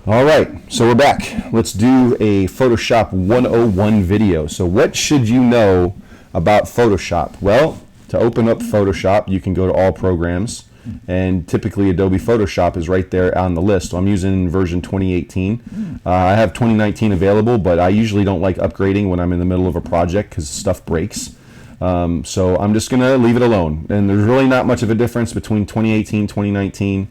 All right, so we're back. Let's do a Photoshop 101 video. So what should you know about Photoshop? Well, to open up Photoshop, you can go to all programs, and typically Adobe Photoshop is right there on the list. So I'm using version 2018. I have 2019 available, but I usually don't like upgrading when I'm in the middle of a project because stuff breaks. So I'm just going to leave it alone. And there's really not much of a difference between 2018 2019.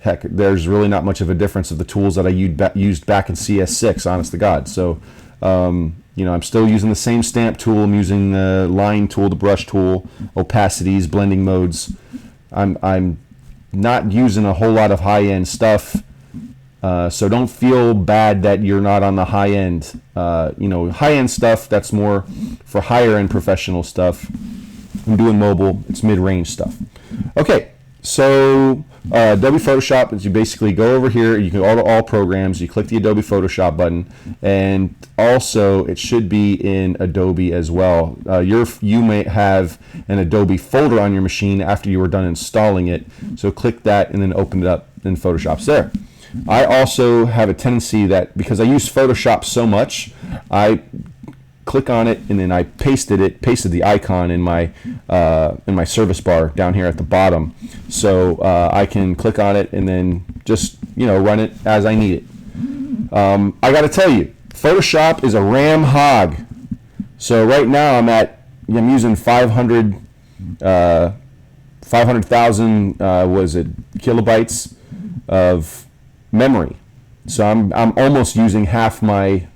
Heck, there's really not much of a difference of the tools that I used back in CS6, honest to God. So, you know, I'm still using the same stamp tool. I'm using the line tool, the brush tool, opacities, blending modes. I'm not using a whole lot of high-end stuff. So don't feel bad that you're not on the high-end. You know, high-end stuff, that's more for higher-end professional stuff. I'm doing mobile. It's mid-range stuff. Okay, so Adobe Photoshop is you basically go over here, you can go to all programs, you click the Adobe Photoshop button, and also it should be in Adobe as well. You may have an Adobe folder on your machine after you were done installing it, so click that and then open it up in Photoshop's there. I also have a tendency that because I use Photoshop so much, I click on it and then I pasted the icon in my service bar down here at the bottom, so I can click on it and then just, you know, run it as I need it. I got to tell you, Photoshop is a RAM hog. So right now I'm using 500,000 was it kilobytes of memory. So I'm almost using half my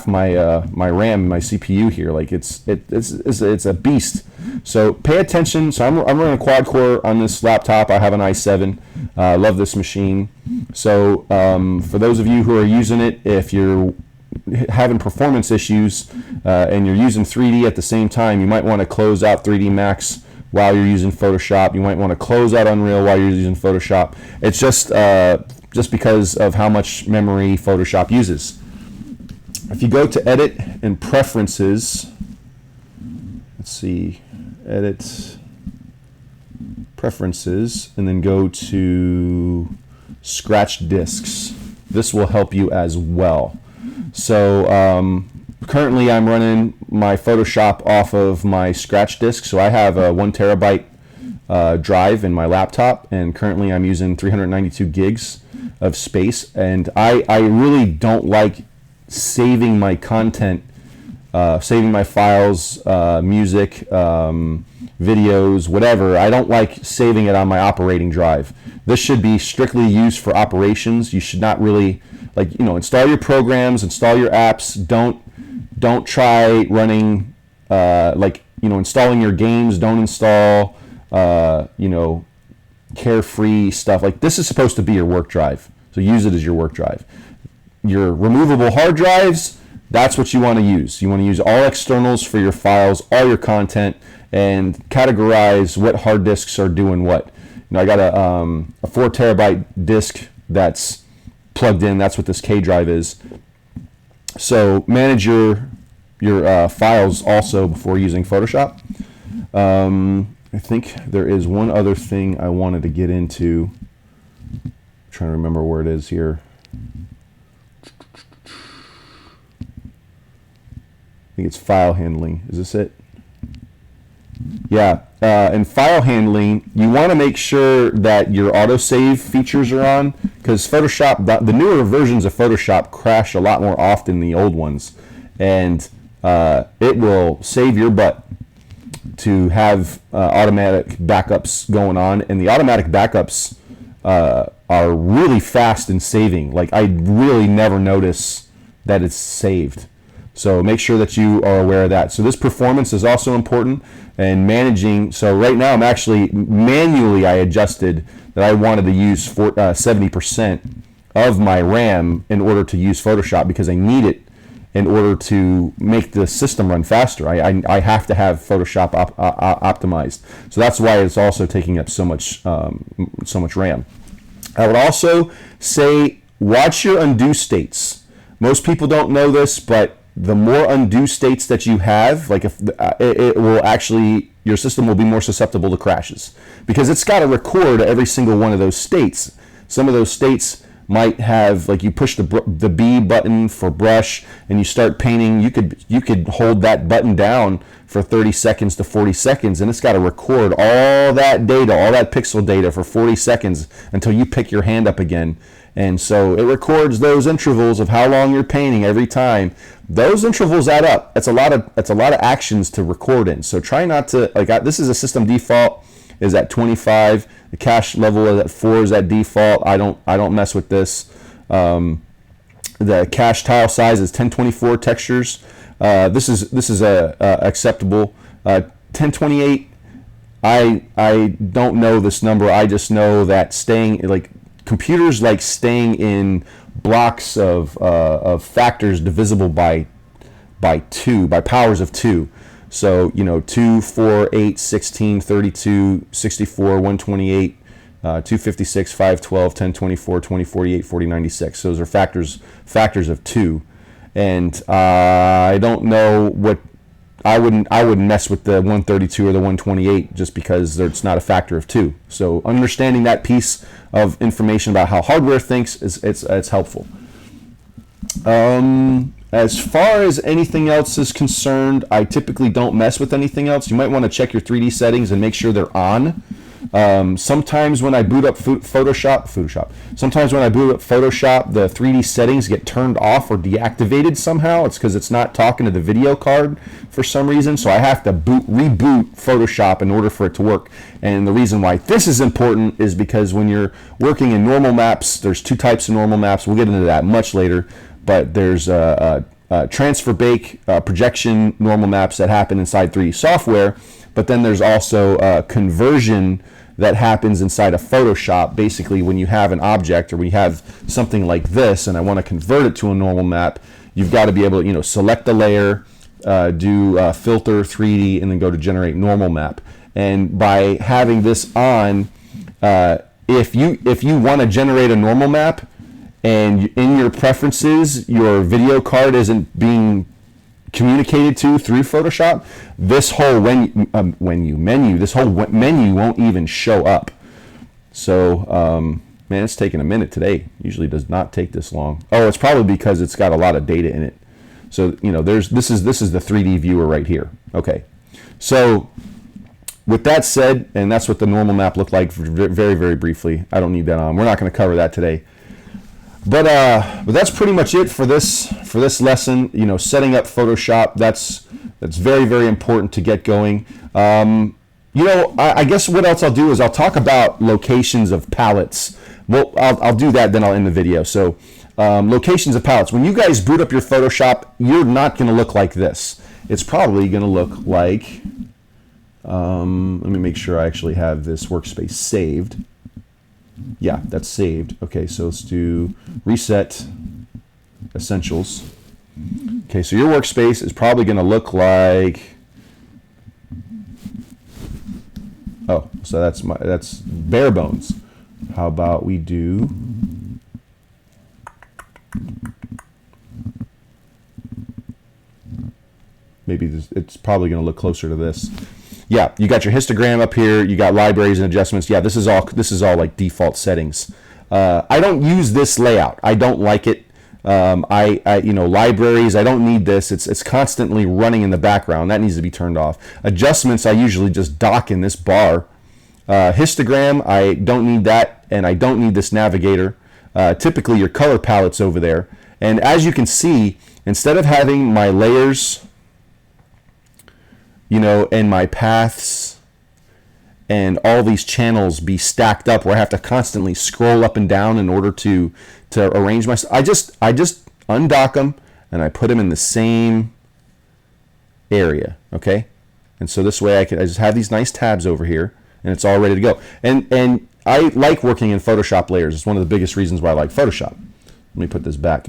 my RAM, my CPU here. Like it's a beast. So pay attention. So I'm running a quad core on this laptop. I have an i7. I love this machine. So for those of you who are using it, if you're having performance issues and you're using 3D at the same time, you might want to close out 3D Max while you're using Photoshop. You might want to close out Unreal while you're using Photoshop. It's just because of how much memory Photoshop uses. If you go to Edit and Preferences, let's see, Edit, Preferences, and then go to Scratch Disks. This will help you as well. So currently I'm running my Photoshop off of my Scratch disk. So I have a 1 terabyte drive in my laptop, and currently I'm using 392 gigs of space. And I really don't like saving my content, saving my files, music, videos, whatever. I don't like saving it on my operating drive. This should be strictly used for operations. You should not really, like, you know, install your programs, install your apps. Don't try running, like, you know, installing your games. Don't install, you know, carefree stuff. Like, this is supposed to be your work drive, so use it as your work drive. Your removable hard drives, that's what you want to use. You want to use all externals for your files, all your content, and categorize what hard disks are doing what. You know, I got a 4 terabyte disk that's plugged in. That's what this K drive is. So manage your files also before using Photoshop. I think there is one other thing I wanted to get into. I'm trying to remember where it is here. I think it's file handling. Is this it? Yeah. In file handling, you want to make sure that your autosave features are on, because Photoshop, the newer versions of Photoshop crash a lot more often than the old ones, and it will save your butt to have automatic backups going on, and the automatic backups are really fast in saving. Like, I really never notice that it's saved. So make sure that you are aware of that. So this performance is also important, and managing. So right now I'm actually manually, I adjusted that I wanted to use 70% of my RAM in order to use Photoshop, because I need it in order to make the system run faster. I have to have Photoshop optimized. So that's why it's also taking up so much RAM. I would also say watch your undo states. Most people don't know this, but the more undo states that you have, like, if it will actually, your system will be more susceptible to crashes, because it's got to record every single one of those states. Some of those states might have, like, you push the B button for brush and you start painting. You could hold that button down for 30 seconds to 40 seconds, and it's got to record all that data, all that pixel data for 40 seconds until you pick your hand up again. And so it records those intervals of how long you're painting every time. Those intervals add up. That's a lot of actions to record in. So try not to, like, this is a system default is at 25. The cache level is at 4 is at default. I don't mess with this. The cache tile size is 1024 textures. This is acceptable. 1028. I don't know this number. I just know that computers like staying in blocks of factors divisible by powers of 2. So, 2, 4, 8, 16, 32, 64, 128, 256, 512, 1024, 2048, 4096. Those are factors of 2. And I don't know what, I wouldn't mess with the 132 or the 128 just because it's not a factor of 2. So understanding that piece of information about how hardware thinks it's helpful. As far as anything else is concerned, I typically don't mess with anything else. You might want to check your 3D settings and make sure they're on. Sometimes when I boot up Photoshop, the 3D settings get turned off or deactivated somehow. It's because it's not talking to the video card for some reason. So I have to reboot Photoshop in order for it to work. And the reason why this is important is because when you're working in normal maps, there's 2 types of normal maps. We'll get into that much later. But there's transfer bake projection normal maps that happen inside 3D software. But then there's also conversion that happens inside of Photoshop. Basically, when you have an object or we have something like this and I want to convert it to a normal map, you've got to be able to select the layer, do filter 3D, and then go to generate normal map. And by having this on, if you want to generate a normal map and in your preferences your video card isn't being communicated to through Photoshop, this whole menu won't even show up. So man, it's taking a minute today. Usually does not take this long. Oh, it's probably because it's got a lot of data in it. So this is the 3D viewer right here. Okay, so with that said, and that's what the normal map looked like very, very briefly. I don't need that on. We're not going to cover that today. But that's pretty much it for this lesson. Setting up Photoshop, that's very, very important to get going. I guess what else I'll do is I'll talk about locations of palettes. Well, I'll do that, then I'll end the video. So locations of palettes. When you guys boot up your Photoshop, you're not going to look like this. It's probably going to look like, let me make sure I actually have this workspace saved. Yeah, that's saved. Okay, so let's do reset essentials. Okay, so your workspace is probably going to look like, oh, so that's bare bones. How about we do maybe it's probably going to look closer to this. Yeah, you got your histogram up here. You got libraries and adjustments. Yeah, this is all like default settings. I don't use this layout. I don't like it. Libraries. I don't need this. It's constantly running in the background. That needs to be turned off. Adjustments. I usually just dock in this bar. Histogram. I don't need that, and I don't need this navigator. Typically, your color palette's over there. And as you can see, instead of having my layers, and my paths and all these channels be stacked up where I have to constantly scroll up and down in order to arrange my stuff, I just undock them and I put them in the same area, okay? And so this way I just have these nice tabs over here and it's all ready to go. And I like working in Photoshop layers. It's one of the biggest reasons why I like Photoshop. Let me put this back.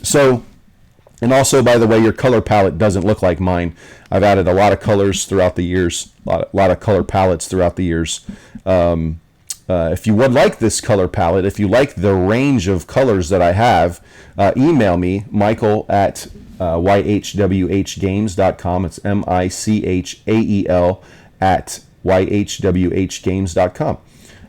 So, and also, by the way, your color palette doesn't look like mine. I've added a lot of colors throughout the years, a lot of color palettes throughout the years. If you would like this color palette, if you like the range of colors that I have, email me, Michael at YHWH It's Michael at YHWHgames.com.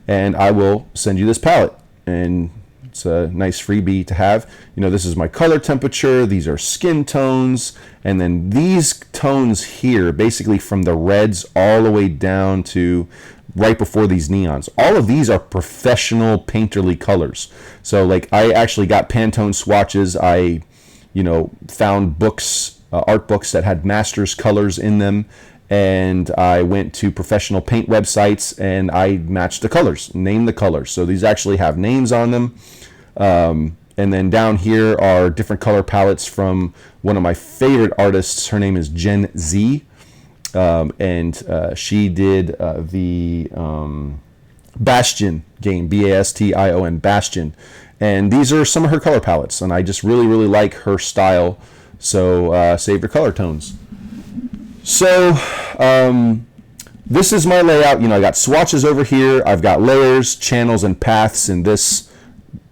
and I will send you this palette. And it's a nice freebie to have. You know, this is my color temperature, these are skin tones, and then these tones here, basically from the reds all the way down to right before these neons. All of these are professional painterly colors. So like I actually got Pantone swatches. I, you know, found books, art books that had master's colors in them, and I went to professional paint websites and I matched the colors, named the colors. So these actually have names on them. And then down here are different color palettes from one of my favorite artists. Her name is Gen Z. And she did the Bastion game, Bastion, Bastion. And these are some of her color palettes. And I just really, really like her style. So save your color tones. So this is my layout. You know, I got swatches over here. I've got layers, channels, and paths in this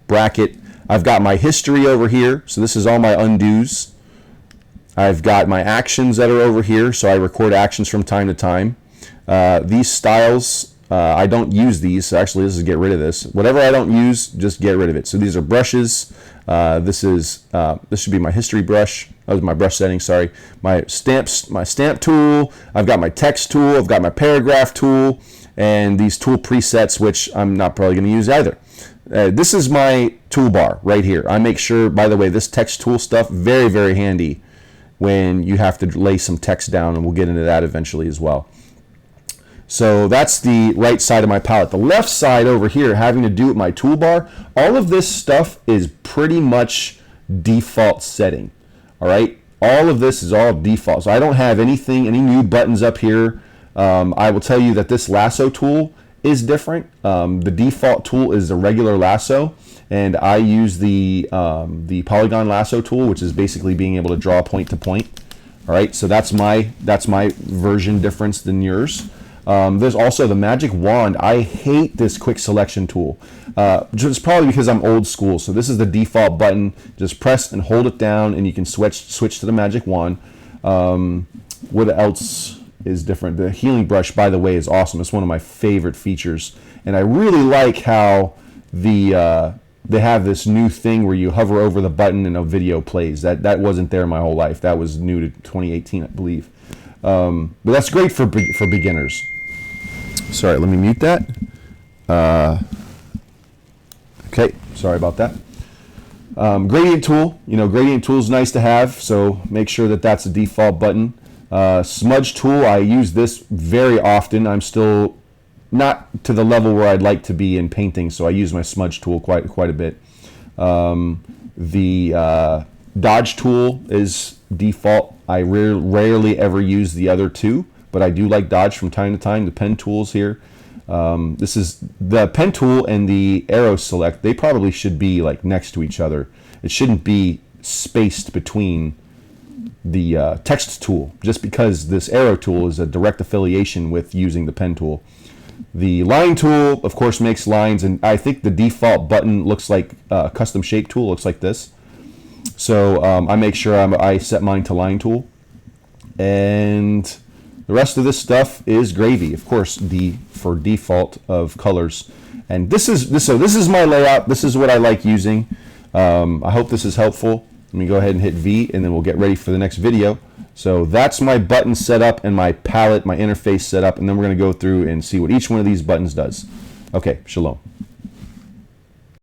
bracket. I've got my history over here, so this is all my undos. I've got my actions that are over here, so I record actions from time to time. These styles, I don't use these, so actually this is get rid of this. Whatever I don't use, just get rid of it. So these are brushes. This should be my history brush. That was my brush setting, sorry. My stamp tool. I've got my text tool. I've got my paragraph tool, and these tool presets, which I'm not probably going to use either. This is my toolbar right here. I make sure, by the way, this text tool stuff, very, very handy when you have to lay some text down, and we'll get into that eventually as well. So that's the right side of my palette. The left side over here, having to do with my toolbar, all of this stuff is pretty much default setting. All right, all of this is all default. So I don't have anything, any new buttons up here. I will tell you that this lasso tool is different. The default tool is a regular lasso, and I use the polygon lasso tool, which is basically being able to draw point to point. All right, so that's my version difference than yours. There's also the magic wand. I hate this quick selection tool. It's probably because I'm old school. So this is the default button. Just press and hold it down, and you can switch to the magic wand. What else is different? The healing brush, by the way, is awesome. It's one of my favorite features, and I really like how they have this new thing where you hover over the button and a video plays. That wasn't there my whole life. That was new to 2018, I believe. But that's great for beginners. Sorry, let me mute that. Okay, sorry about that. Gradient tool. You know, gradient tool is nice to have, so make sure that that's a default button. Smudge tool, I use this very often. I'm still not to the level where I'd like to be in painting, so I use my smudge tool quite a bit. The dodge tool is default. I rarely ever use the other two, but I do like dodge from time to time. The pen tools here. This is the pen tool and the arrow select. They probably should be like next to each other. It shouldn't be spaced between the text tool, just because this arrow tool is a direct affiliation with using the pen tool. The line tool, of course, makes lines, and I think the default button looks like a custom shape tool, looks like this. So I make sure I set mine to line tool. And the rest of this stuff is gravy, of course, for default of colors. And this is my layout. This is what I like using. I hope this is helpful. Let me go ahead and hit V, and then we'll get ready for the next video. So that's my button setup and my palette, my interface setup, and then we're going to go through and see what each one of these buttons does. Okay, shalom.